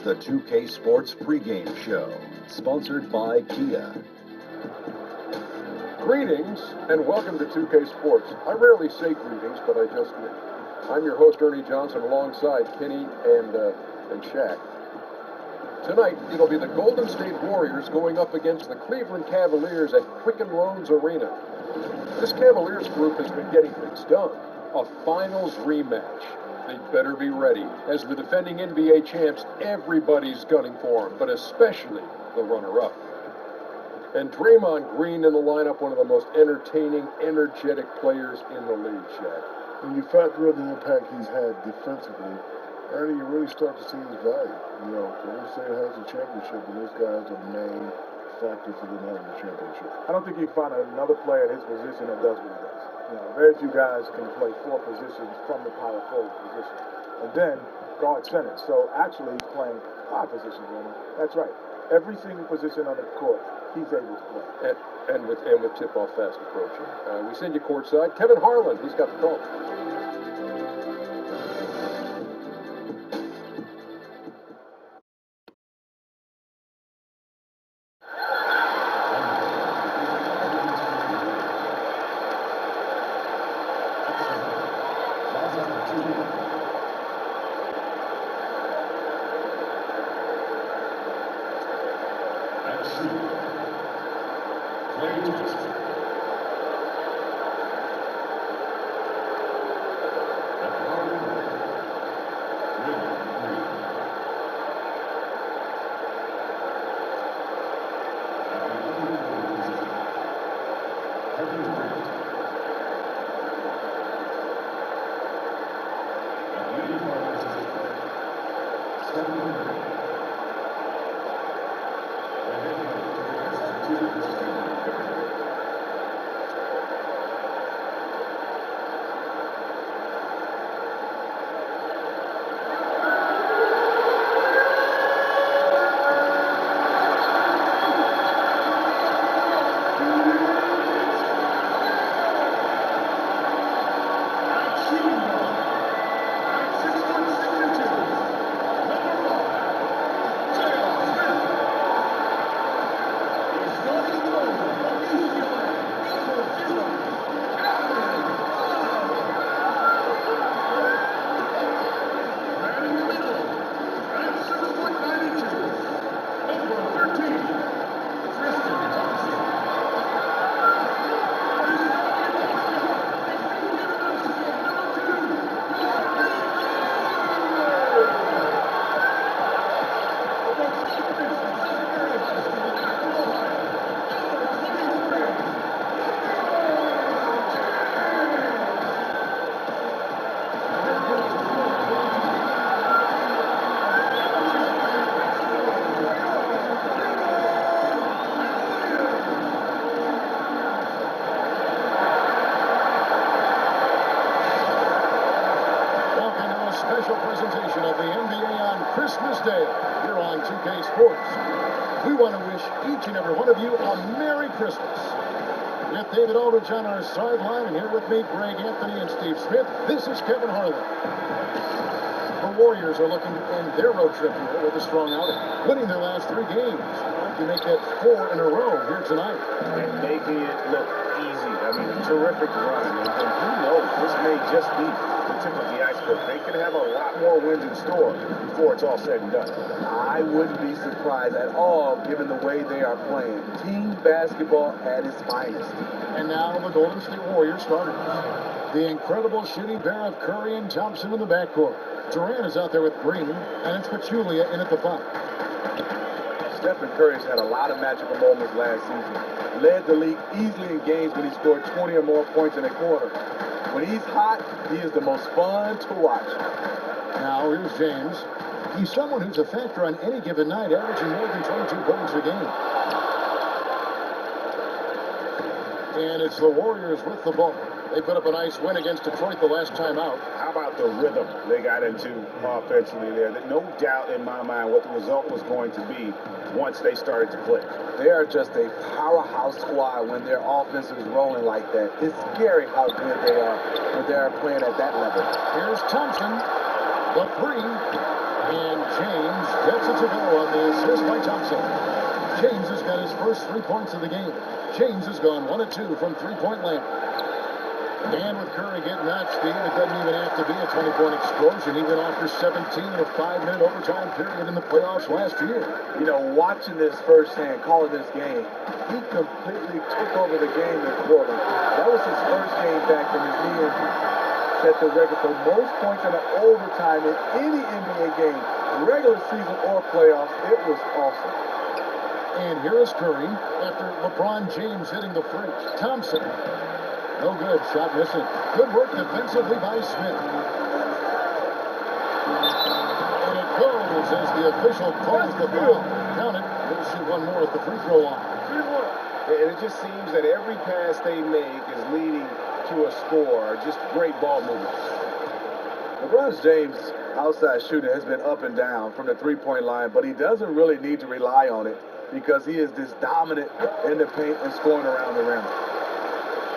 the 2K Sports pregame show, sponsored by Kia. Greetings and welcome to 2K Sports. I rarely say greetings, but I just do. I'm your host, Ernie Johnson, alongside Kenny and Shaq. Tonight, it'll be the Golden State Warriors going up against the Cleveland Cavaliers at Quicken Loans Arena. This Cavaliers group has been getting things done. A finals rematch. They better be ready. As the defending NBA champs, everybody's gunning for them, but especially the runner-up. And Draymond Green in the lineup, one of the most entertaining, energetic players in the league, Shaq. When you factor in the impact he's had defensively, Ernie, you really start to see his value. You know, Golden State has a championship, and this guy's a main factor for them having the championship. I don't think you can find another player at his position that does what he does. You know, very few guys can play four positions from the power forward position, and then guard center. So actually, he's playing five positions. That's right. Every single position on the court, he's able to play. And with tip-off fast approaching. We send you courtside. Kevin Harlan, he's got the call. Special presentation of the NBA on Christmas Day here on 2K Sports. We want to wish each and every one of you a Merry Christmas. With David Aldridge on our sideline, and here with me, Greg Anthony and Steve Smith, this is Kevin Harlan. The Warriors are looking to end their road trip here with a strong outing, winning their last 3 games. To make that 4 in a row here tonight. And making it look easy. I mean, a terrific run. And who knows, this may just be the tip of the iceberg. They could have a lot more wins in store before it's all said and done. I wouldn't be surprised at all given the way they are playing. Team basketball at its finest. And now the Golden State Warriors starters. The incredible shooting pair of Curry and Thompson in the backcourt. Durant is out there with Green, and it's Pachulia in at the 5. Stephen Curry's had a lot of magical moments last season. Led the league easily in games when he scored 20 or more points in a quarter. When he's hot, he is the most fun to watch. Now here's James. He's someone who's a factor on any given night, averaging more than 22 points a game. And it's the Warriors with the ball. They put up a nice win against Detroit the last time out. How about the rhythm they got into offensively there? No doubt in my mind what the result was going to be once they started to click. They are just a powerhouse squad when their offense is rolling like that. It's scary how good they are when they are playing at that level. Here's Thompson. The 3. And James gets it to go on the assist by Thompson. James has got his first 3 points of the game. James has gone 1 of 2 from three-point land. And with Curry getting that speed, it doesn't even have to be a 20-point explosion. He went off for 17 in a 5-minute overtime period in the playoffs last year. You know, watching this firsthand, calling this game, he completely took over the game in Portland. That was his first game back from his knee injury. Set the record for most points in an overtime in any NBA game, regular season or playoffs. It was awesome. And here is Curry after LeBron James hitting the free. Thompson. No good. Shot missing. Good work defensively by Smith. And it goes as the official calls the foul. Count it. He'll shoot one more at the free throw line. And it just seems that every pass they make is leading to a score. Just great ball movement. LeBron James' outside shooting has been up and down from the three-point line, but he doesn't really need to rely on it because he is this dominant in the paint and scoring around the rim.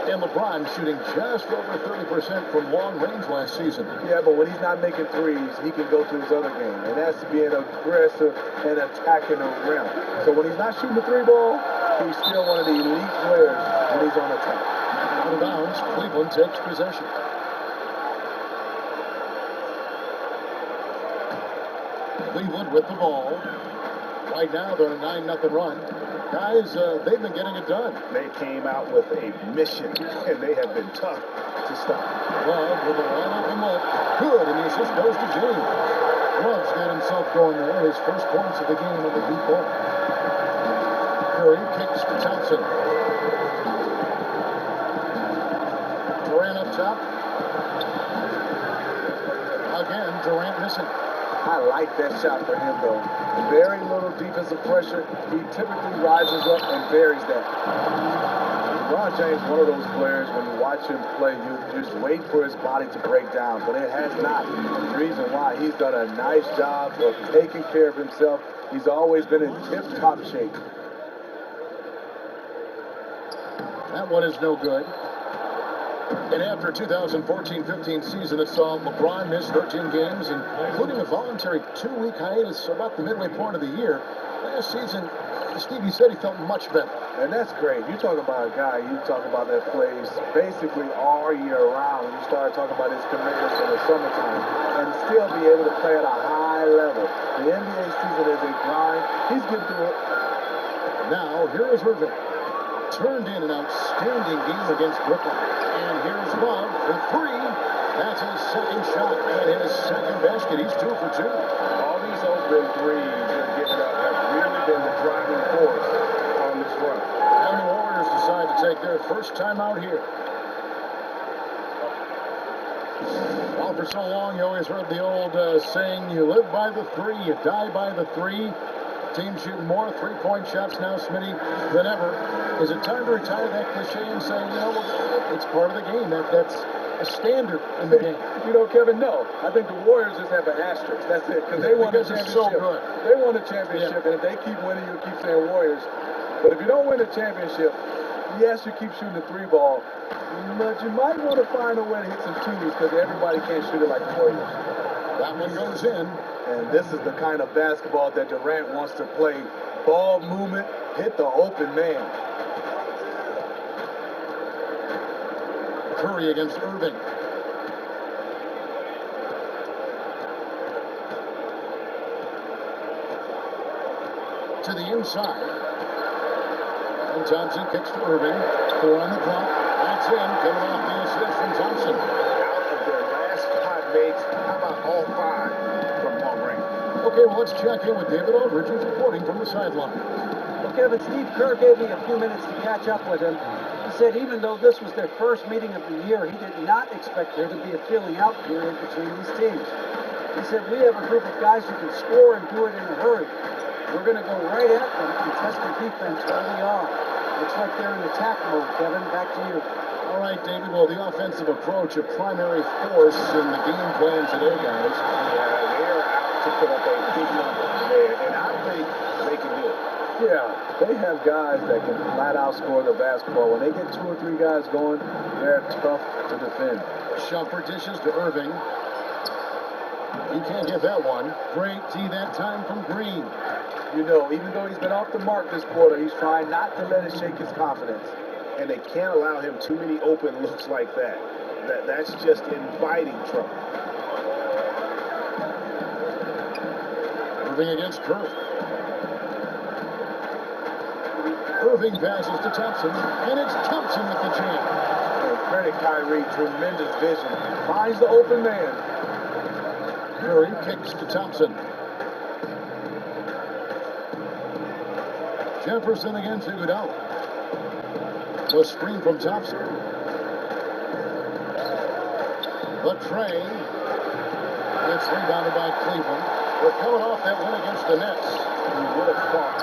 And LeBron shooting just over 30% from long range last season. Yeah, but when he's not making threes, he can go to his other game, and that's being aggressive and attacking the rim. So when he's not shooting the three ball, he's still one of the elite players when he's on attack. Out of bounds, Cleveland takes possession. Cleveland with the ball. Right now, they're on a 9-0 run. Guys, they've been getting it done. They came out with a mission, and they have been tough to stop. Love with a wide open look. Good, and the assist goes to James. Love's got himself going there. His first points of the game on the deep ball. Curry kicks for Thompson. Durant up top. Again, Durant missing. I like that shot for him, though. Very little defensive pressure. He typically rises up and buries that. LeBron James, one of those players, when you watch him play, you just wait for his body to break down, but it has not. The reason why, he's done a nice job of taking care of himself. He's always been in tip-top shape. That one is no good. And after 2014-15 season that saw LeBron miss 13 games, including a voluntary 2-week hiatus about the midway point of the year, last season, Stevie said he felt much better. And that's great. You talk about a guy, you talk about that plays basically all year round. When you start talking about his commitments in the summertime and still be able to play at a high level. The NBA season is a grind. He's getting through it. Now, here is Irving. Turned in an outstanding game against Brooklyn. And here's Love for 3. That's his second shot and his second basket. He's 2 for 2. All these open threes that are given up have really been the driving force on this run. And the Warriors decide to take their first time out here. Well, for so long, you always heard the old saying, you live by the 3, you die by the 3. Team shooting more three-point shots now, Smitty, than ever. Is it time to retire that cliche and say, you know, it's part of the game. That's a standard in the game. You know, Kevin, no. I think the Warriors just have an asterisk. That's it. Because they won the championship. It's so good. They won the championship, and if they keep winning, you keep saying Warriors. But if you don't win the championship, yes, you keep shooting the 3 ball, but you might want to find a way to hit some 2s because everybody can't shoot it like the Warriors. That one goes in. And this is the kind of basketball that Durant wants to play. Ball movement, hit the open man. Curry against Irving. To the inside. And Thompson kicks to Irving. 4 on the clock. That's in. Coming off the assist from Thompson. Out of their last 5 makes, how about all 5 from long range? Okay, well, let's check in with David Aldridge, who's reporting from the sideline. Well, Kevin, Steve Kerr gave me a few minutes to catch up with him. He said even though this was their first meeting of the year, he did not expect there to be a feeling out period between these teams. He said, we have a group of guys who can score and do it in a hurry. We're going to go right at them and test the defense early on. Looks like they're in attack mode, Kevin. Back to you. All right, David. Well, the offensive approach, a primary force in the game plan today, guys. Yeah, they're out to put up a big number. And I think they can do it. Yeah, they have guys that can flat out score the basketball. When they get 2 or 3 guys going, they're tough to defend. Shumpert dishes to Irving. He can't get that one. Great D that time from Green. You know, even though he's been off the mark this quarter, he's trying not to let it shake his confidence. And they can't allow him too many open looks like that. That's just inviting trouble. Irving against Curry. Irving passes to Thompson, and it's Thompson with the jam. Credit Kyrie, tremendous vision. Finds the open man. Curry kicks to Thompson. Jefferson against Iguodala. The screen from Thompson. The tray. It's rebounded by Cleveland. They're coming off that win against the Nets. You would have thought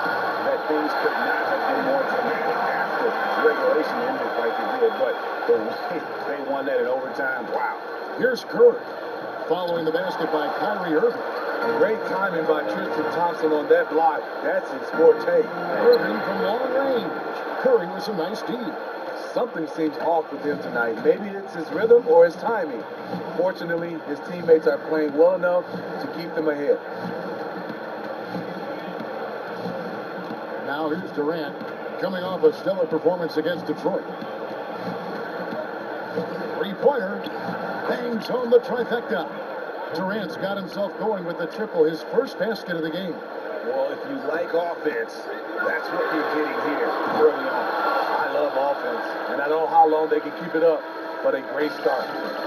that things could not have been more dramatic after regulation ended like it did, but the way they won that in overtime, wow. Here's Curry, following the basket by Kyrie Irving. Great timing by Tristan Thompson on that block. That's his forte. Irving from long range. Curry with some nice D. Something seems off with him tonight. Maybe it's his rhythm or his timing. Fortunately, his teammates are playing well enough to keep them ahead. Now here's Durant, coming off a stellar performance against Detroit. Three-pointer, bangs home the trifecta. Durant's got himself going with the triple, his first basket of the game. Well, if you like offense, that's what you're getting here early on. I love offense, and I don't know how long they can keep it up, but a great start.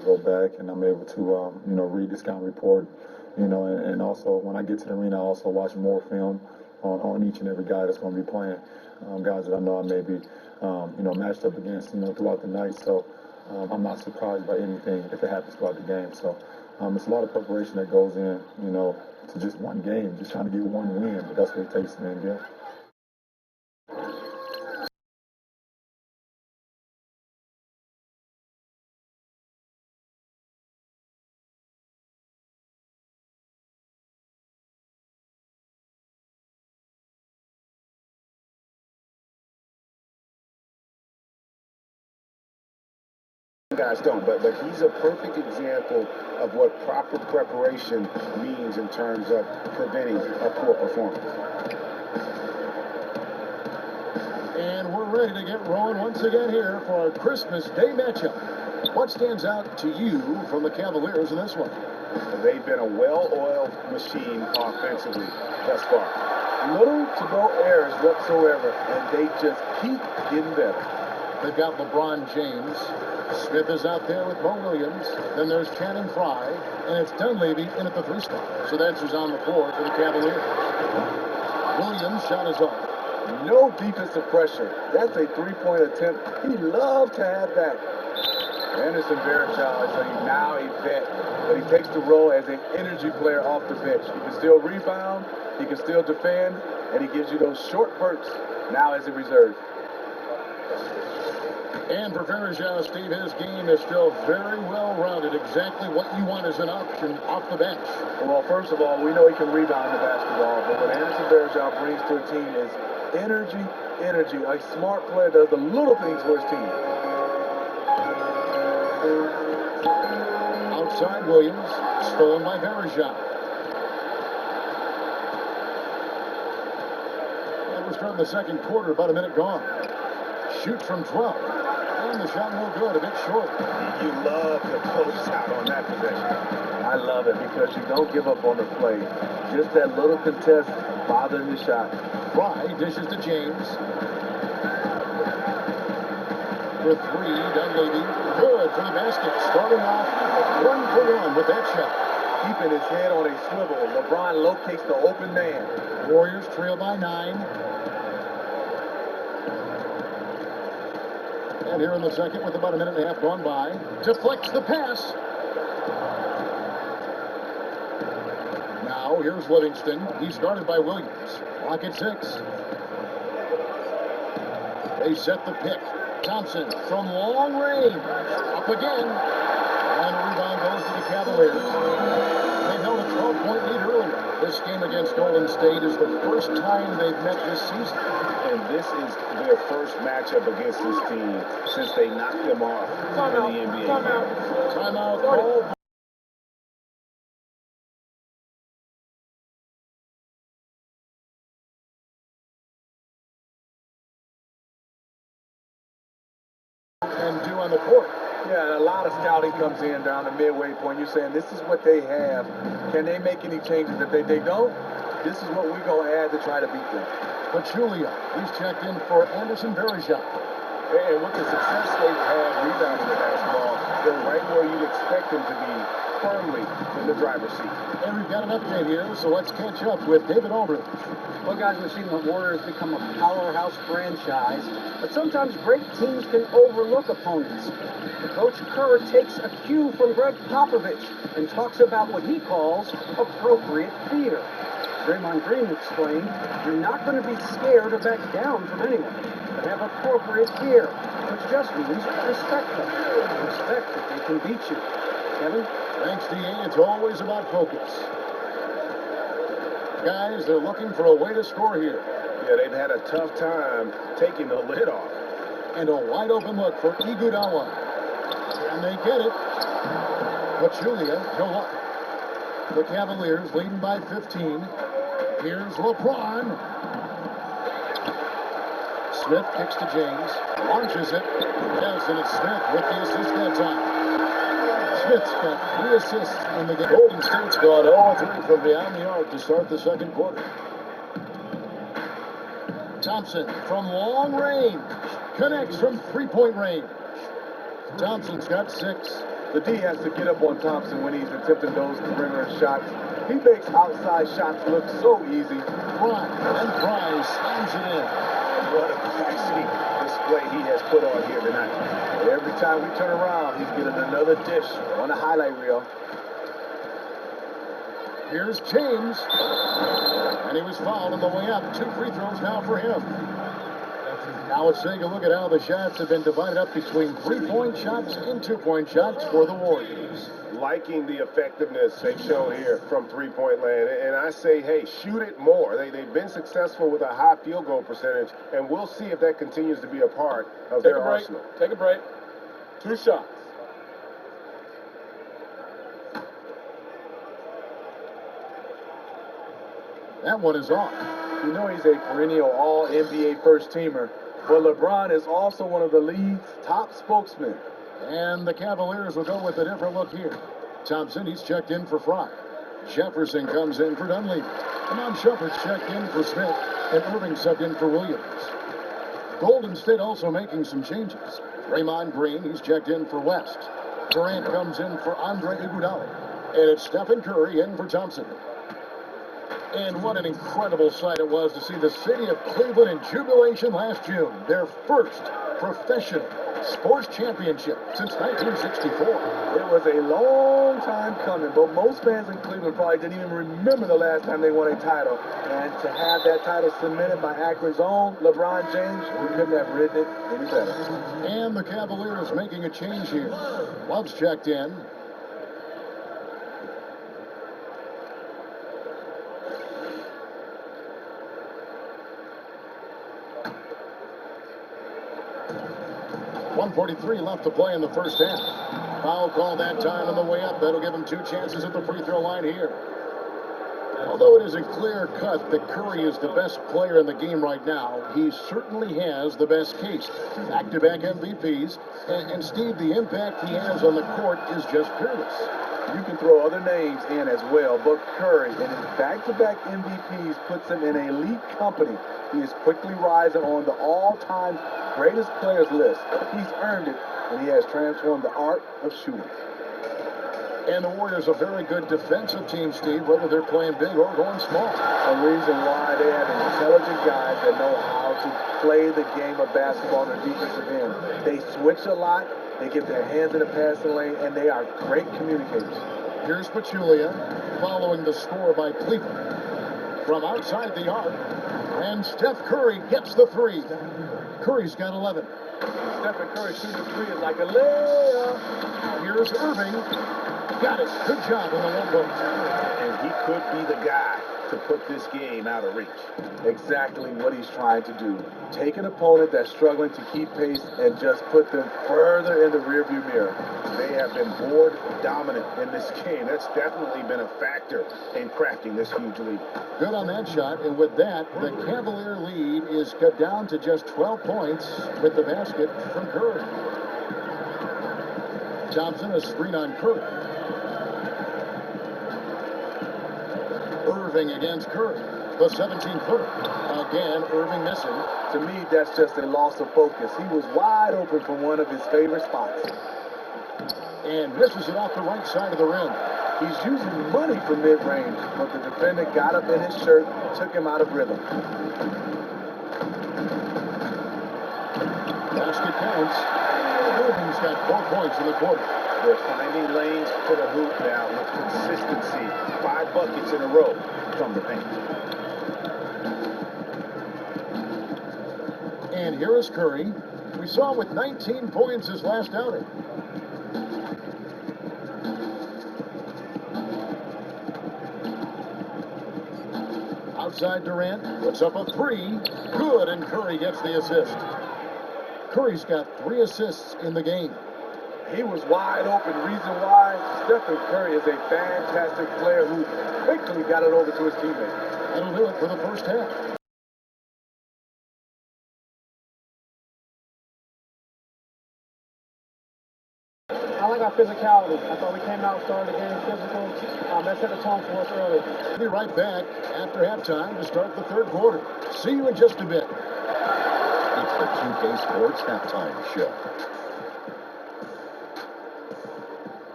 Go back and I'm able to, read the scout report, and also when I get to the arena, I also watch more film on each and every guy that's going to be playing, guys that I know I may be, matched up against, throughout the night. So I'm not surprised by anything if it happens throughout the game. So it's a lot of preparation that goes in, to just one game, just trying to get one win, but that's what it takes in the NBA. Guys don't, but he's a perfect example of what proper preparation means in terms of preventing a poor performance. And we're ready to get rolling once again here for our Christmas Day matchup. What stands out to you from the Cavaliers in this one? They've been a well-oiled machine offensively thus far. Little to no errors whatsoever, and they just keep getting better. They've got LeBron James. Smith is out there with Mo Williams. Then there's Channing Frye, and it's Dunleavy in at the 3 spot. So that's who's on the floor for the Cavaliers. Williams' shot is off. No defensive pressure. That's a three-point attempt. He loves to have that. Anderson Varejao is now a vet, but he takes the role as an energy player off the bench. He can still rebound, he can still defend, and he gives you those short bursts now as a reserve. And for Varejao, Steve, his game is still very well-rounded. Exactly what you want as an option off the bench. Well, first of all, we know he can rebound the basketball, but what Anderson Varejao brings to a team is energy. A smart player does the little things for his team. Outside Williams, stolen by Varejao. And we're starting the second quarter, about a minute gone. Shoots from 12. And the shot no good, a bit short. You love the post out on that possession. I love it because you don't give up on the play. Just that little contest bothering the shot. Frye dishes to James. For 3, Dunleavy. Good for the basket. Starting off 1 for 1 with that shot. Keeping his head on a swivel. LeBron locates the open man. Warriors trail by 9. And here in the second, with about a minute and a half gone by, deflects the pass. now. Here's Livingston. He's guarded by Williams. Clock at 6. They set the pick. Thompson from long range. Up again. And the rebound goes to the Cavaliers. They held a 12-point lead earlier. This game against Golden State is the first time they've met this season. And this is their first matchup against this team since they knocked them off in the NBA. Timeout called. And do on the court. Yeah, and a lot of scouting comes in down the midway point. You're saying this is what they have. Can they make any changes? If they don't, this is what we're going to add to try to beat them. Pachulia, he's checked in for Anderson Varejao. And with the success they've had rebounding the basketball, they're right where you'd expect them to be, firmly in the driver's seat. And we've got an update here, so let's catch up with David Aldridge. Well, guys, we've seen the Warriors become a powerhouse franchise, but sometimes great teams can overlook opponents. Coach Kerr takes a cue from Greg Popovich and talks about what he calls appropriate fear. Draymond Green explained, "You're not going to be scared or back down from anyone, but have appropriate fear, which just means respect them. Respect that they can beat you." Kevin? Thanks, D.A. It's always about focus. Guys, they're looking for a way to score here. Yeah, they've had a tough time taking the lid off. And a wide open look for Iguodala. And they get it. Pachulia go up. The Cavaliers leading by 15. Here's LeBron. Smith kicks to James. Launches it. Yes, and it's Smith with the assist that time. Smith's got 3 assists in the game. Golden State's gone 0-3 from beyond the arc to start the second quarter. Thompson from long range. Connects from 3-point range. Thompson's got 6. The D has to get up on Thompson when he's attempting those perimeter shots. He makes outside shots look so easy. Fry slams it in. What a classy display he has put on here tonight. Every time we turn around, he's getting another dish on the highlight reel. Here's James. And he was fouled on the way up. 2 free throws now for him. Now let's take a look at how the shots have been divided up between 3-point shots and 2-point shots for the Warriors. Liking the effectiveness they've shown here from 3-point land. And I say, hey, shoot it more. They've been successful with a high field goal percentage, and we'll see if that continues to be a part of their arsenal. Take a break. 2 shots. That one is off. You know he's a perennial all-NBA first-teamer, but LeBron is also one of the league's top spokesmen. And the Cavaliers will go with a different look here. Thompson, he's checked in for Fry. Jefferson comes in for Dunleavy. Amon Shumpert's checked in for Smith. And Irving subbed in for Williams. Golden State also making some changes. Draymond Green, he's checked in for West. Durant comes in for Andre Iguodala. And it's Stephen Curry in for Thompson. And what an incredible sight it was to see the city of Cleveland in jubilation last June. Their first professional sports championship since 1964. It was a long time coming, but most fans in Cleveland probably didn't even remember the last time they won a title. And to have that title cemented by Akron's own LeBron James, we couldn't have written it any better. And the Cavaliers making a change here. Love's checked in. .143 left to play in the first half. Foul call that time on the way up. That'll give him 2 chances at the free throw line here. Although it is a clear cut that Curry is the best player in the game right now, he certainly has the best case. Back-to-back MVPs. And Steve, the impact he has on the court is just peerless. You can throw other names in as well, but Curry and his back-to-back MVPs puts him in elite company. He is quickly rising on the all-time greatest players list. He's earned it, and he has transformed the art of shooting. And the Warriors are a very good defensive team, Steve, whether they're playing big or going small. A reason why they have intelligent guys that know how to play the game of basketball on the defensive end. They switch a lot, they get their hands in the passing lane, and they are great communicators. Here's Pachulia following the score by Cleveland. From outside the arc, and Steph Curry gets the three. Curry's got 11. Stephen Curry shooting the three is like a layup. Here's Irving. Got it. Good job on the one vote. And he could be the guy to put this game out of reach. Exactly what he's trying to do. Take an opponent that's struggling to keep pace and just put them further in the rearview mirror. They have been board dominant in this game. That's definitely been a factor in crafting this huge lead. Good on that shot, and with that, the Cavalier lead is cut down to just 12 points with the basket from Curry. Thompson, a screen on Curry. Irving against Curry, the 17-footer. Again, Irving missing. To me, that's just a loss of focus. He was wide open from one of his favorite spots. And misses it off the right side of the rim. He's using money from mid-range, but the defender got up in his shirt, took him out of rhythm. Basket counts. Irving's got 4 points in the quarter. They're finding lanes to the hoop now with consistency. 5 buckets in a row from the paint. And here is Curry. We saw him with 19 points his last outing. Outside Durant, puts up a three. Good, and Curry gets the assist. Curry's got 3 assists in the game. He was wide open. Reason why? Stephen Curry is a fantastic player who quickly got it over to his teammates. That'll do it for the first half. I like our physicality. I thought we came out, started the game physical. That set the tone for us early. We'll be right back after halftime to start the third quarter. See you in just a bit. It's the 2K Sports Halftime Show.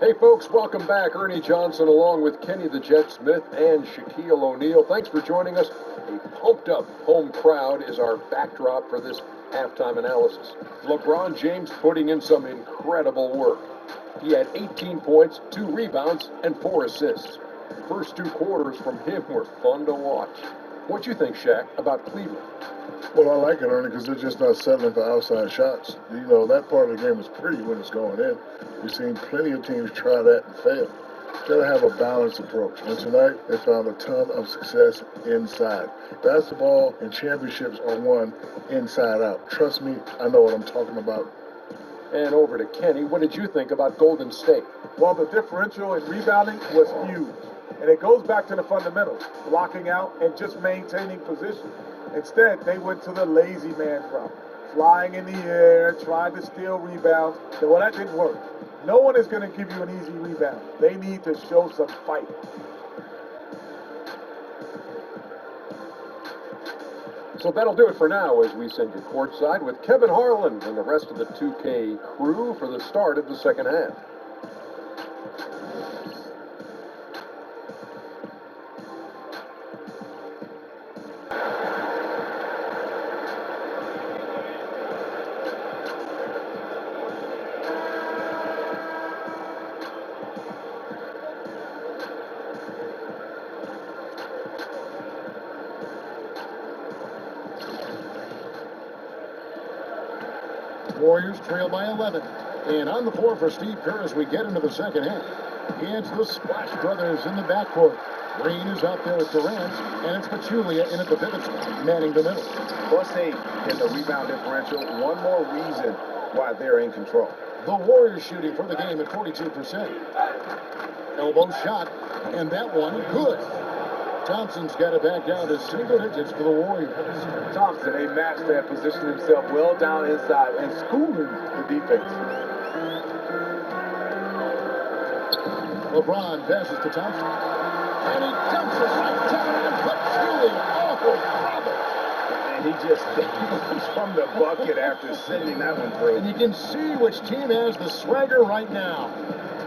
Hey folks, welcome back. Ernie Johnson along with Kenny the Jet Smith and Shaquille O'Neal. Thanks for joining us. A pumped up home crowd is our backdrop for this halftime analysis. LeBron James putting in some incredible work. He had 18 points, 2 rebounds, and 4 assists. First 2 quarters from him were fun to watch. What you think, Shaq, about Cleveland? Well, I like it, Ernie, because they're just not settling for outside shots. You know, that part of the game is pretty when it's going in. We've seen plenty of teams try that and fail. Got to have a balanced approach. And tonight, they found a ton of success inside. Basketball and championships are won inside out. Trust me, I know what I'm talking about. And over to Kenny. What did you think about Golden State? Well, the differential in rebounding was huge. And it goes back to the fundamentals, blocking out and just maintaining position. Instead, they went to the lazy man front, flying in the air, trying to steal rebounds. Well, that didn't work. No one is going to give you an easy rebound. They need to show some fight. So that'll do it for now as we send you courtside with Kevin Harlan and the rest of the 2K crew for the start of the second half. Warriors trail by 11. And on the floor for Steve Kerr as we get into the second half. It's the Splash Brothers in the backcourt. Green is out there with Durant, and it's Pachulia in at the pivot spot, manning the middle. +8 in the rebound differential. One more reason why they're in control. The Warriors shooting for the game at 42%. Elbow shot, and that one good. Thompson's got it back down to single digits for the Warriors. Thompson, a master at positioning himself well down inside and schooling the defense. LeBron passes to Thompson. And he dumps it right down on Pachulia. Oh, brother. And he just dangles from the bucket after sending that one through. And you can see which team has the swagger right now.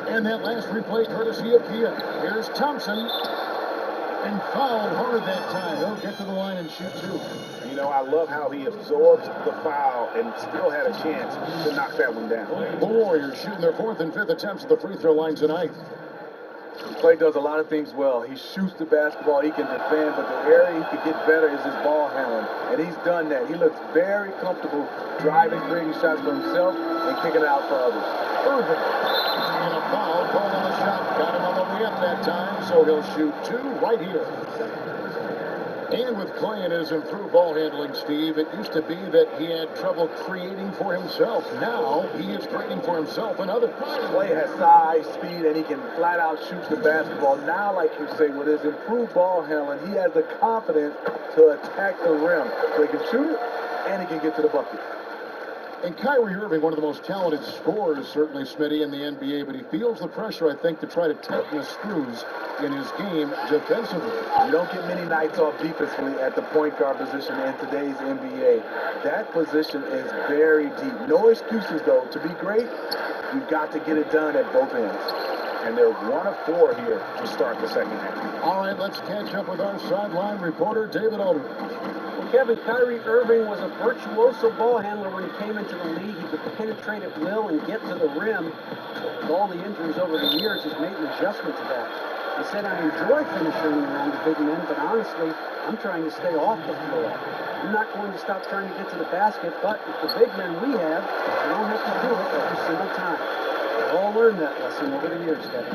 And that last replay courtesy of Pia. Here's Thompson. And fouled hard that time. He'll get to the line and shoot 2. You know, I love how he absorbs the foul and still had a chance to knock that one down. The Warriors shooting their 4th and 5th attempts at the free throw line tonight. Klay does a lot of things well. He shoots the basketball, he can defend, but the area he could get better is his ball handling. And he's done that. He looks very comfortable driving, creating shots for himself, and kicking it out for others. Irving. And a foul called on the shot. Got him on the way up that time, so he'll shoot 2 right here. And with Klay and his improved ball handling, Steve, it used to be that he had trouble creating for himself. Now he is creating for himself and others. Klay has size, speed, and he can flat out shoot the basketball. Now, like you say, with his improved ball handling, he has the confidence to attack the rim. So he can shoot it, and he can get to the bucket. And Kyrie Irving, one of the most talented scorers, certainly, Smitty, in the NBA, but he feels the pressure, I think, to try to tighten the screws in his game defensively. You don't get many nights off defensively at the point guard position in today's NBA. That position is very deep. No excuses, though. To be great, you've got to get it done at both ends. And they're 1 of 4 here to start the second half. All right, let's catch up with our sideline reporter, David Aldridge. Kevin, Kyrie Irving was a virtuoso ball handler when he came into the league. He could penetrate at will and get to the rim. With all the injuries over the years, he's made an adjustment to that. He said, I enjoy finishing around the big men, but honestly, I'm trying to stay off the floor. I'm not going to stop trying to get to the basket, but with the big men we have, we don't have to do it every single time. We've all learned that lesson over the years, Kevin.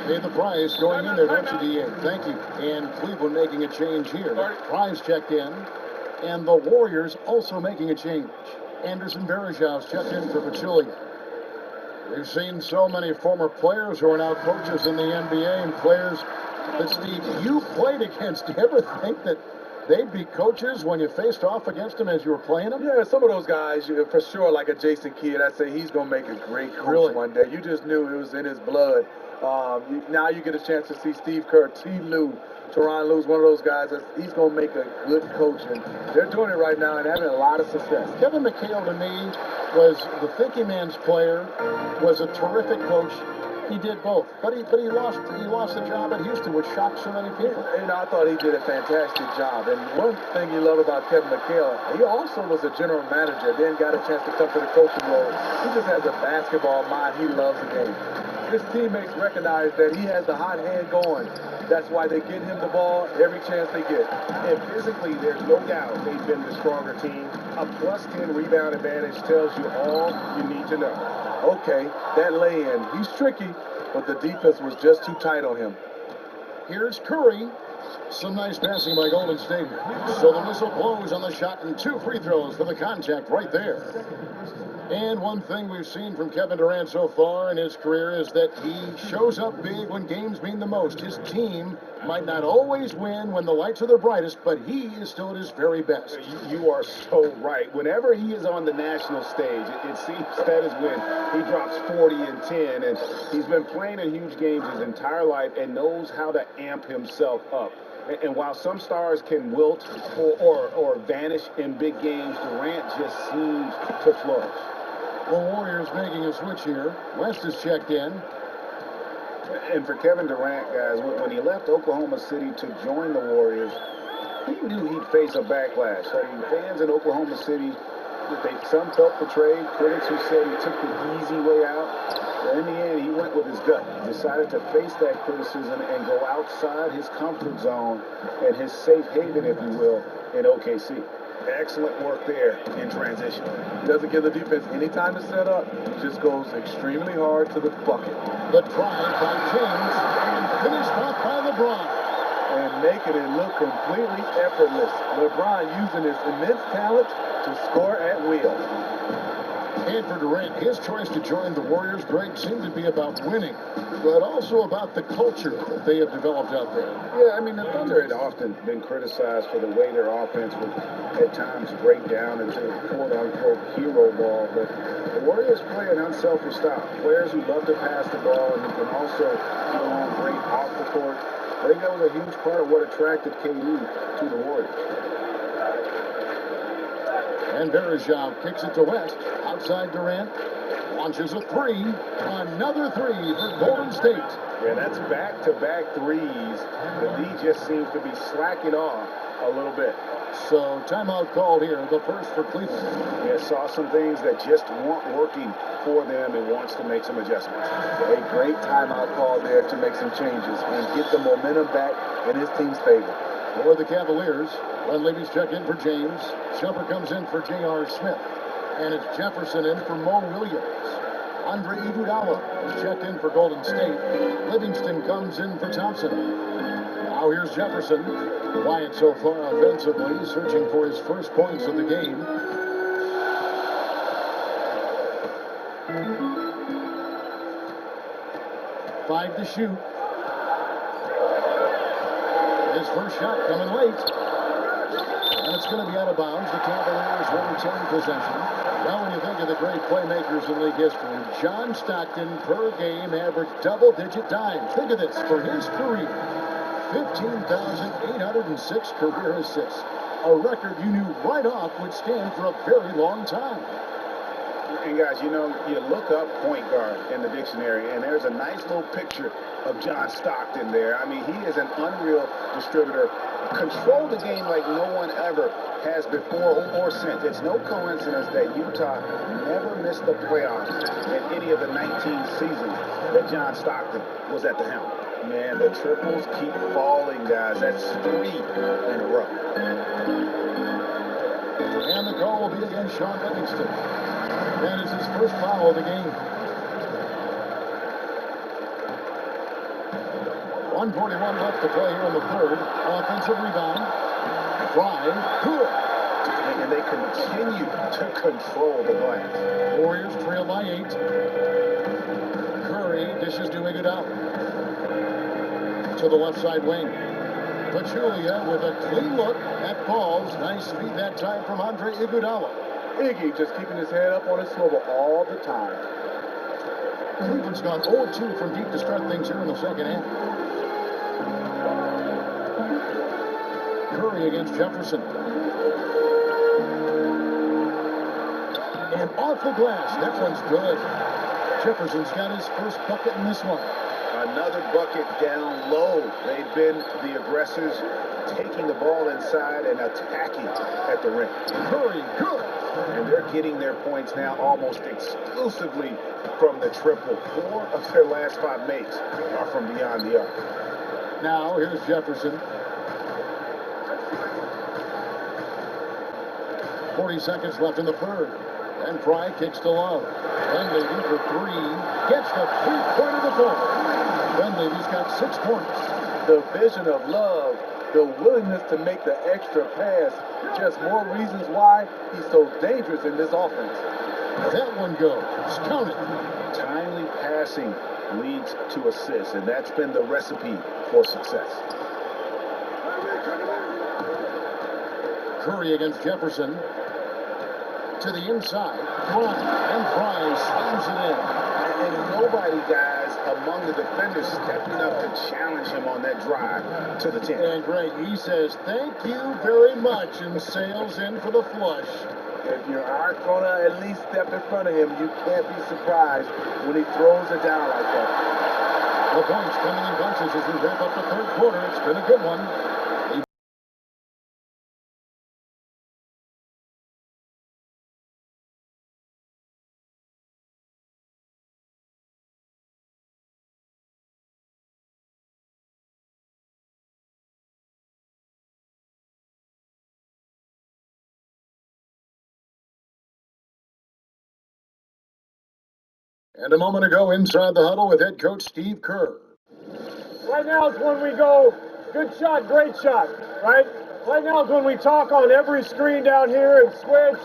Pay the price going in there, don't you, DA? Thank you. And Cleveland making a change here. Price checked in. And the Warriors also making a change. Anderson Varejão's checked in for Pachulia. We've seen so many former players who are now coaches in the NBA and players that, Steve, you played against. Do you ever think that they'd be coaches when you faced off against them as you were playing them? Yeah, some of those guys, for sure, like a Jason Kidd, I'd say he's going to make a great coach one day. You just knew it was in his blood. Now you get a chance to see Steve Kerr, T. Lue, Tyronn Lue's one of those guys that he's going to make a good coach, and they're doing it right now and having a lot of success. Kevin McHale, to me, was the thinking man's player, was a terrific coach. He did both, but he lost the job at Houston, which shocked so many people. And I thought he did a fantastic job. And one thing you love about Kevin McHale, he also was a general manager, then got a chance to come to the coaching role. He just has a basketball mind. He loves the game. His teammates recognize that he has the hot hand going. That's why they get him the ball every chance they get. And physically, there's no doubt they've been the stronger team. A +10 rebound advantage tells you all you need to know. Okay, that lay-in, he's tricky, but the defense was just too tight on him. Here's Curry. Some nice passing by Golden State. So the whistle blows on the shot and 2 free throws for the contact right there. And one thing we've seen from Kevin Durant so far in his career is that he shows up big when games mean the most. His team might not always win when the lights are their brightest, but he is still at his very best. You are so right. Whenever he is on the national stage, it seems that is when he drops 40 and 10, and he's been playing in huge games his entire life and knows how to amp himself up. And while some stars can wilt or vanish in big games, Durant just seems to flourish. The Warriors making a switch here. West is checked in. And for Kevin Durant, guys, when he left Oklahoma City to join the Warriors, he knew he'd face a backlash. I mean, fans in Oklahoma City, some felt betrayed. Critics who said he took the easy way out. But in the end, he went with his gut. He decided to face that criticism and go outside his comfort zone and his safe haven, if you will, in OKC. Excellent work there in transition. He doesn't give the defense any time to set up. He just goes extremely hard to the bucket. The drive by James and finished off by LeBron. And making it look completely effortless. LeBron using his immense talent to score at will. And for Durant, his choice to join the Warriors, Greg, seemed to be about winning, but also about the culture that they have developed out there. Yeah, I mean, the Thunder had often been criticized for the way their offense would at times break down into quote-unquote hero ball, but the Warriors play an unselfish style. Players who love to pass the ball and who can also get along great off the court. I think that was a huge part of what attracted KD to the Warriors. And Varejão kicks it to West. Outside Durant. Launches a 3. Another 3 for Golden State. Yeah, that's back-to-back threes. The D just seems to be slacking off a little bit. So timeout called here, the first for Cleveland. Yeah, saw some things that just weren't working for them and wants to make some adjustments. A great timeout call there to make some changes and get the momentum back in his team's favor. For the Cavaliers, Dunleavy's check in for James. Shumpert comes in for J.R. Smith. And it's Jefferson in for Mo Williams. Andre Iguodala is checked in for Golden State. Livingston comes in for Thompson. Now here's Jefferson. Quiet so far offensively, searching for his first points of the game. Five to shoot. His first shot coming late. And it's going to be out of bounds. The Cavaliers will retain possession. Now, when you think of the great playmakers in league history, John Stockton per game averaged double-digit dimes. Think of this. For his career, 15,806 career assists. A record you knew right off would stand for a very long time. And guys, you know, you look up point guard in the dictionary, and there's a nice little picture of John Stockton there. I mean, he is an unreal distributor. Control the game like no one ever has before or since. It's no coincidence that Utah never missed the playoffs in any of the 19 seasons that John Stockton was at the helm. Man, the triples keep falling, guys. That's 3 in a row. And the call will be against Sean Livingston. That is his first foul of the game. 1:41 left to play here in the third. Offensive rebound. Drive. Good. And they continue to control the glass. Warriors trail by 8. Curry dishes to Iguodala. To the left side wing. Pachulia with a clean look. That falls. Nice feed that time from Andre Iguodala. Iggy just keeping his head up on his swivel all the time. Cleveland's gone 0-2 from deep to start things here in the second half. Curry against Jefferson. And off the glass. That one's good. Jefferson's got his first bucket in this one. Another bucket down low. They've been the aggressors, taking the ball inside and attacking at the rim. Curry, good. And they're getting their points now almost exclusively from the triple. 4 of their last 5 makes are from beyond the arc. Now here's Jefferson. 40 seconds left in the third. And Fry kicks to Love. Dunleavy for 3. Gets the three-pointer to fall. Dunleavy's got 6 points. The vision of Love, the willingness to make the extra pass, just more reasons why he's so dangerous in this offense. That one goes. Count it. Timely passing leads to assists, and that's been the recipe for success. Curry against Jefferson. To the inside. And Fry slams it in. And nobody, guys, among the defenders stepping up to challenge him on that drive to the 10. And Greg, he says, thank you very much, and sails in for the flush. If you aren't going to at least step in front of him, you can't be surprised when he throws it down like that. The points coming in bunches as we wrap up the third quarter. It's been a good one. And a moment ago, inside the huddle with head coach Steve Kerr. Right now is when we go, good shot, great shot, right? Right now is when we talk on every screen down here and switch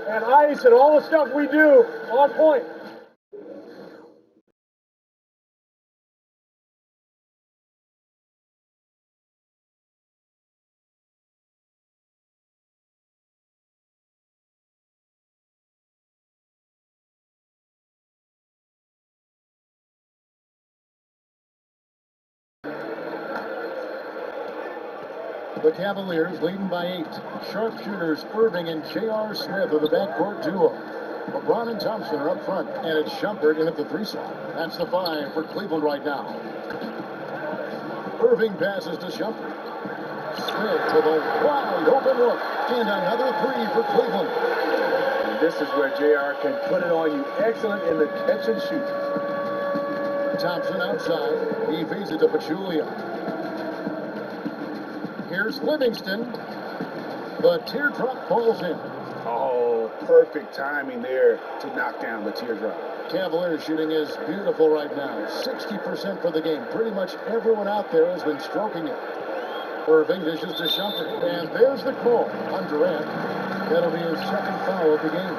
and ice and all the stuff we do on point. The Cavaliers leading by 8. Sharpshooters Irving and J.R. Smith are the backcourt duo. LeBron and Thompson are up front, and it's Shumpert in at the 3 slot. That's the 5 for Cleveland right now. Irving passes to Shumpert. Smith with a wide open look. And another three for Cleveland. And this is where JR can put it on you. Excellent in the catch and shoot. Thompson outside. He feeds it to Pachulia. Here's Livingston. The teardrop falls in. Oh, perfect timing there to knock down the teardrop. Cavaliers shooting is beautiful right now. 60% for the game. Pretty much everyone out there has been stroking it. Irving dishes to Shumpert. And there's the call on Durant. That'll be his second foul of the game.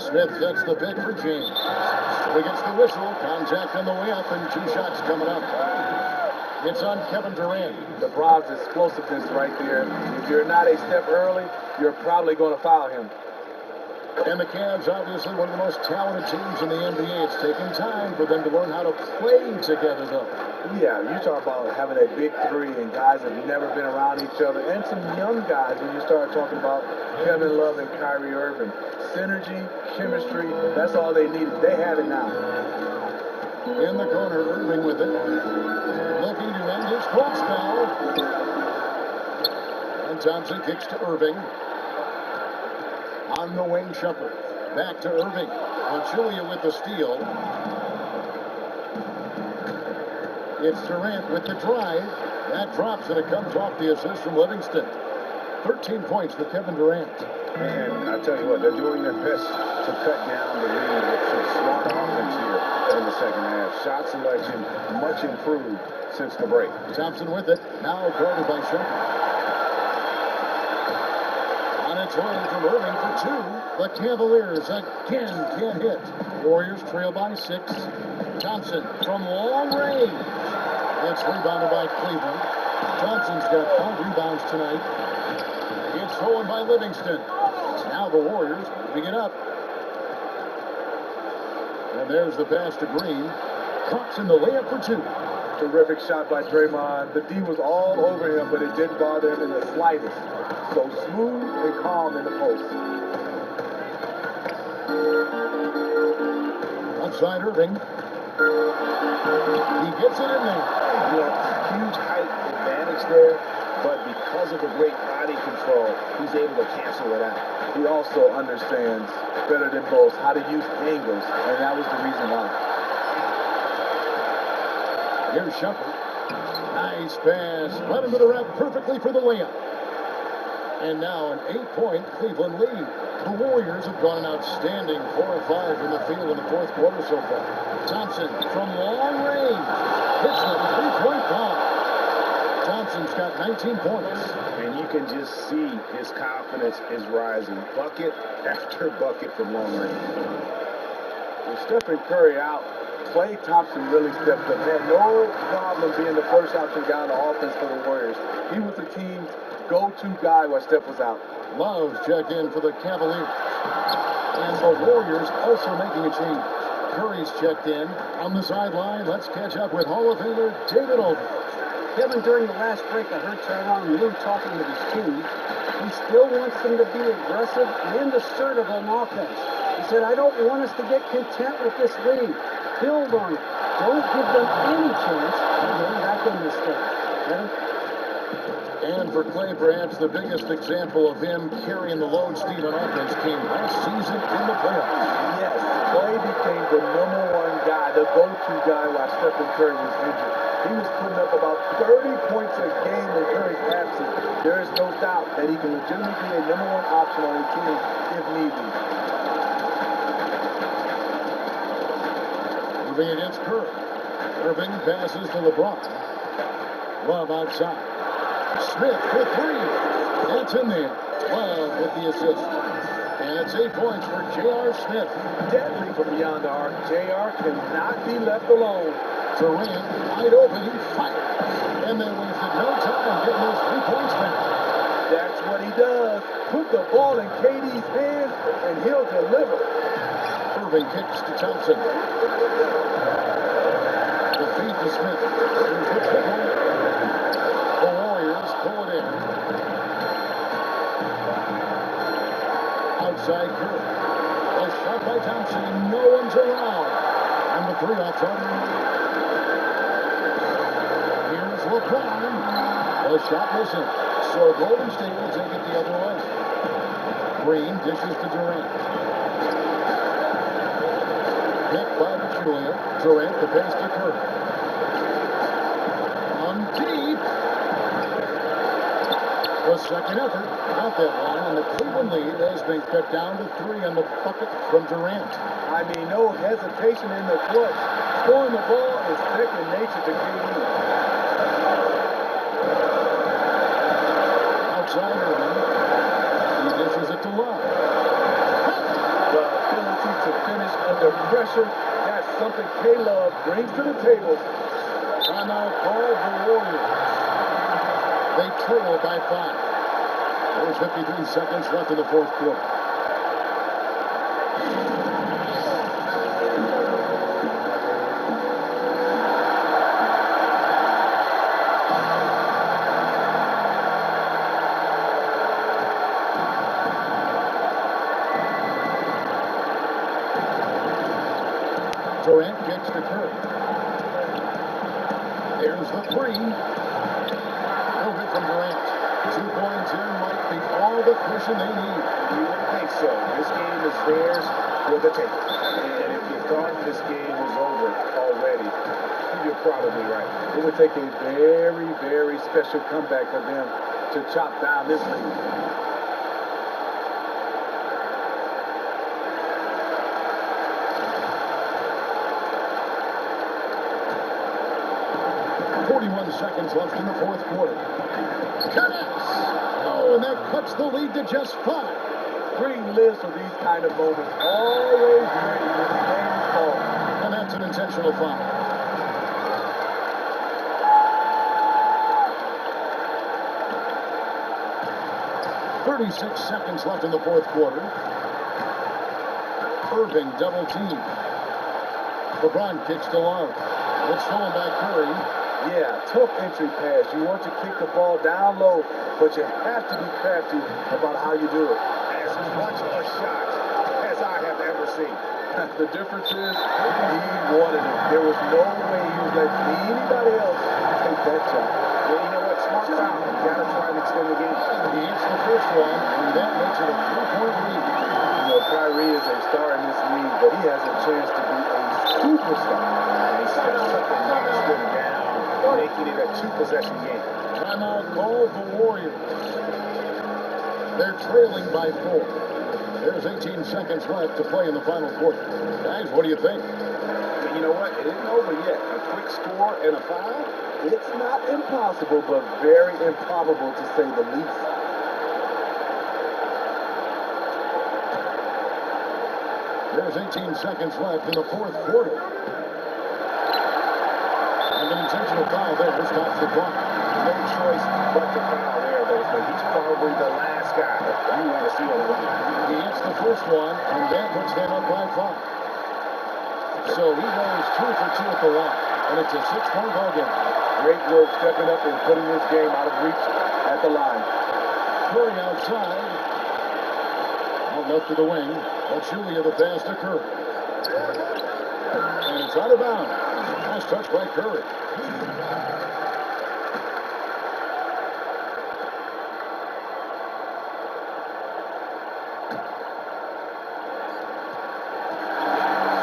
Smith gets the pick for James. He gets the whistle. Contact on the way up, and two shots coming up. It's on Kevin Durant. LeBron's explosiveness right there. If you're not a step early, you're probably going to foul him. And the Cavs, obviously one of the most talented teams in the NBA. It's taken time for them to learn how to play together, though. Yeah, you talk about having a big three and guys have never been around each other, and some young guys when you start talking about Kevin Love and Kyrie Irving. Synergy, chemistry, that's all they needed. They have it now. In the corner, Irving with it. Looking to end his cold spell. And Thompson kicks to Irving. On the wing, Shumpert. Back to Irving. Pachulia with the steal. It's Durant with the drive. That drops, and it comes off the assist from Livingston. 13 points for Kevin Durant. And I tell you what, they're doing their best to cut down the lead with some smart offense here in the second half. Shot selection much improved since the break. Thompson with it. Now guarded by Shumpert. On its way from Irving for two. The Cavaliers again can't hit. Warriors trail by 6. Thompson from long range. It's rebounded by Cleveland. Thompson's got 5 rebounds tonight. It's stolen by Livingston. Now the Warriors moving it up. And there's the pass to Green. Thompson the layup for 2. Terrific shot by Draymond. The D was all over him, but it didn't bother him in the slightest. So smooth and calm in the post. Outside Irving. He gets it in there. Huge height advantage there, but because of the great body control, he's able to cancel it out. He also understands better than most how to use angles, and that was the reason why. Here's Shumpert. Nice pass. Right into the rack perfectly for the layup. And now an 8-point Cleveland lead. The Warriors have gone an outstanding 4 or 5 from the field in the fourth quarter so far. Thompson from long range hits the 3-point bomb. Thompson's got 19 points. And you can just see his confidence is rising. Bucket after bucket from long range. With Stephen Curry out, Klay Thompson really stepped up. Had no problem being the first option guy on the offense for the Warriors. He was the team's go-to guy while Steph was out. Love's checked in for the Cavaliers. And the Warriors also making a change. Curry's checked in on the sideline. Let's catch up with Hall of Famer David Over. Kevin, during the last break, I heard Tyronn Lue talking with his team. He still wants them to be aggressive and assertive on offense. He said, I don't want us to get content with this lead. Build on it. Don't give them any chance of getting back in this thing. Kevin? And for Klay, perhaps the biggest example of him carrying the load Steve on offense came last season in the playoffs. Yes, Klay became the #1 guy, the go-to guy while Stephen Curry was injured. He was putting up about 30 points a game in Curry's absence. There is no doubt that he can legitimately be a #1 option on a team if need be. Moving against Curry. Irving passes to LeBron. Love outside. Smith for 3. That's in there. Love with the assist. And it's 8 points for J.R. Smith. Deadly from beyond the arc. J.R. cannot be left alone. Durant wide open. He fires. And they wasted no time getting those 3 points back. That's what he does. Put the ball in KD's hands, and he'll deliver. Irving kicks to Thompson. The feed to Smith. Here's the triple. The Warriors pull it in. Outside Curry. The shot by Thompson, and no one's around. And the three off target. Here's LeBron. The shot missing. So Golden State will take it the other way. Green dishes to Durant. Picked by Julia. Durant the pace to Curry. On deep. The second effort. Not that one. And the Cleveland lead has been cut down to 3 on the bucket from Durant. I mean, no hesitation in the clutch. Scoring the ball is second nature to KD. Outside Irving. He dishes it to Love. The ability to finish under pressure, that's something K-Love brings to the table. Timeout called the Warriors. They trail by 5. There's 53 seconds left in the fourth quarter. Durant kicks to Curry. There's the three. No good from Durant. 2 points here might be all the cushion they need. You wouldn't think so. This game is theirs for the taking. And if you thought this game was over already, you're probably right. It would take a very, very special comeback for them to chop down this lead. 41 seconds left in the fourth quarter. Connects! Oh, and that cuts the lead to just 5. Green lives for these kind of moments. Always ready when the game is called. And that's an intentional foul. .36 seconds left in the fourth quarter. Irving double team. LeBron kicks to Love. It's stolen by Curry. Yeah, tough entry pass. You want to kick the ball down low, but you have to be crafty about how you do it. As much a shot as I have ever seen. The difference is he wanted it. There was no way he was letting anybody else take that shot. Well, you know what? Smart foul. You got to try and extend the game. He hits the first one, and that makes it a 3-point lead. You know, Kyrie is a star in this league, but he has a chance to be a superstar. He steps up and knocks them down, making it a 2-possession game. Timeout called the Warriors. They're trailing by 4. There's 18 seconds left to play in the final quarter. Guys, what do you think? But you know what? It isn't over yet. A quick score and a foul? It's not impossible, but very improbable to say the least. There's 18 seconds left in the fourth quarter. And an intentional foul there stops the clock. No choice but to foul there, though. So he's probably the last guy you want to see on the line. He hits the first one, and that puts them up by 5. So he goes 2 for 2 at the line, and it's a 6-point ball game. Great work stepping up and putting this game out of reach at the line. Curry outside. Out left to the wing. Julia the pass to Curry. And it's out of bounds. Nice touch by Curry.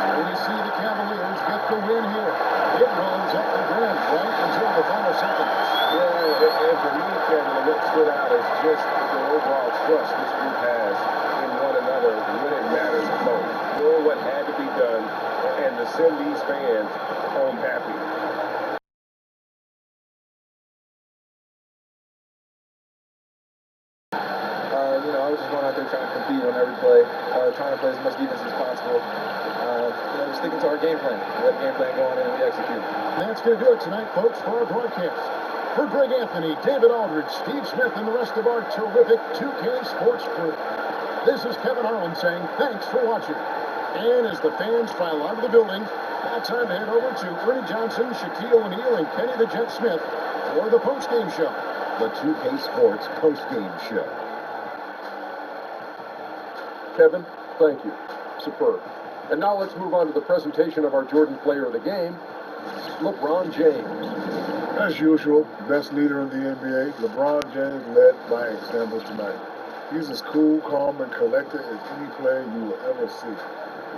And we see the Cavaliers get the win here. It runs up the bridge right until the final seconds. Yeah, and for me, Kevin, what stood out is just the overall trust this group has in one another when it matters most. Doing what had to be done and to send these fans home happy. I was just going out there trying to compete on every play, trying to play as much defense as possible. Sticking to our game plan. We had a game plan going in and we executed. That's going to do it tonight, folks, for our broadcast. For Greg Anthony, David Aldridge, Steve Smith, and the rest of our terrific 2K Sports crew, this is Kevin Harlan saying thanks for watching. And as the fans file out of the building, now time to head over to Ernie Johnson, Shaquille O'Neal, and Kenny the Jet Smith for the postgame show. The 2K Sports postgame show. Kevin, thank you. superb. And now let's move on to the presentation of our Jordan Player of the Game, LeBron James. As usual, best leader in the NBA, LeBron James led by example tonight. He's as cool, calm, and collected as any player you will ever see.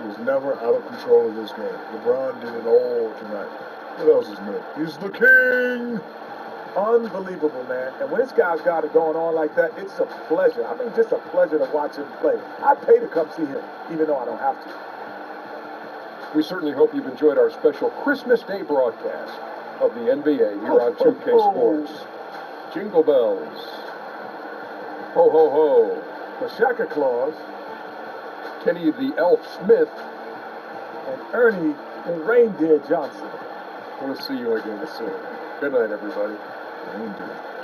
He was never out of control of this game. LeBron did it all tonight. What else is new? He's the king! Unbelievable, man. And when this guy's got it going on like that, it's a pleasure. I mean, just a pleasure to watch him play. I pay to come see him, even though I don't have to. We certainly hope you've enjoyed our special Christmas Day broadcast of the NBA here on 2K Sports. Jingle bells. Ho, ho, ho. The Santa Claus. Kenny the Elf Smith. And Ernie the Reindeer Johnson. We'll see you again soon. Good night, everybody. Reindeer.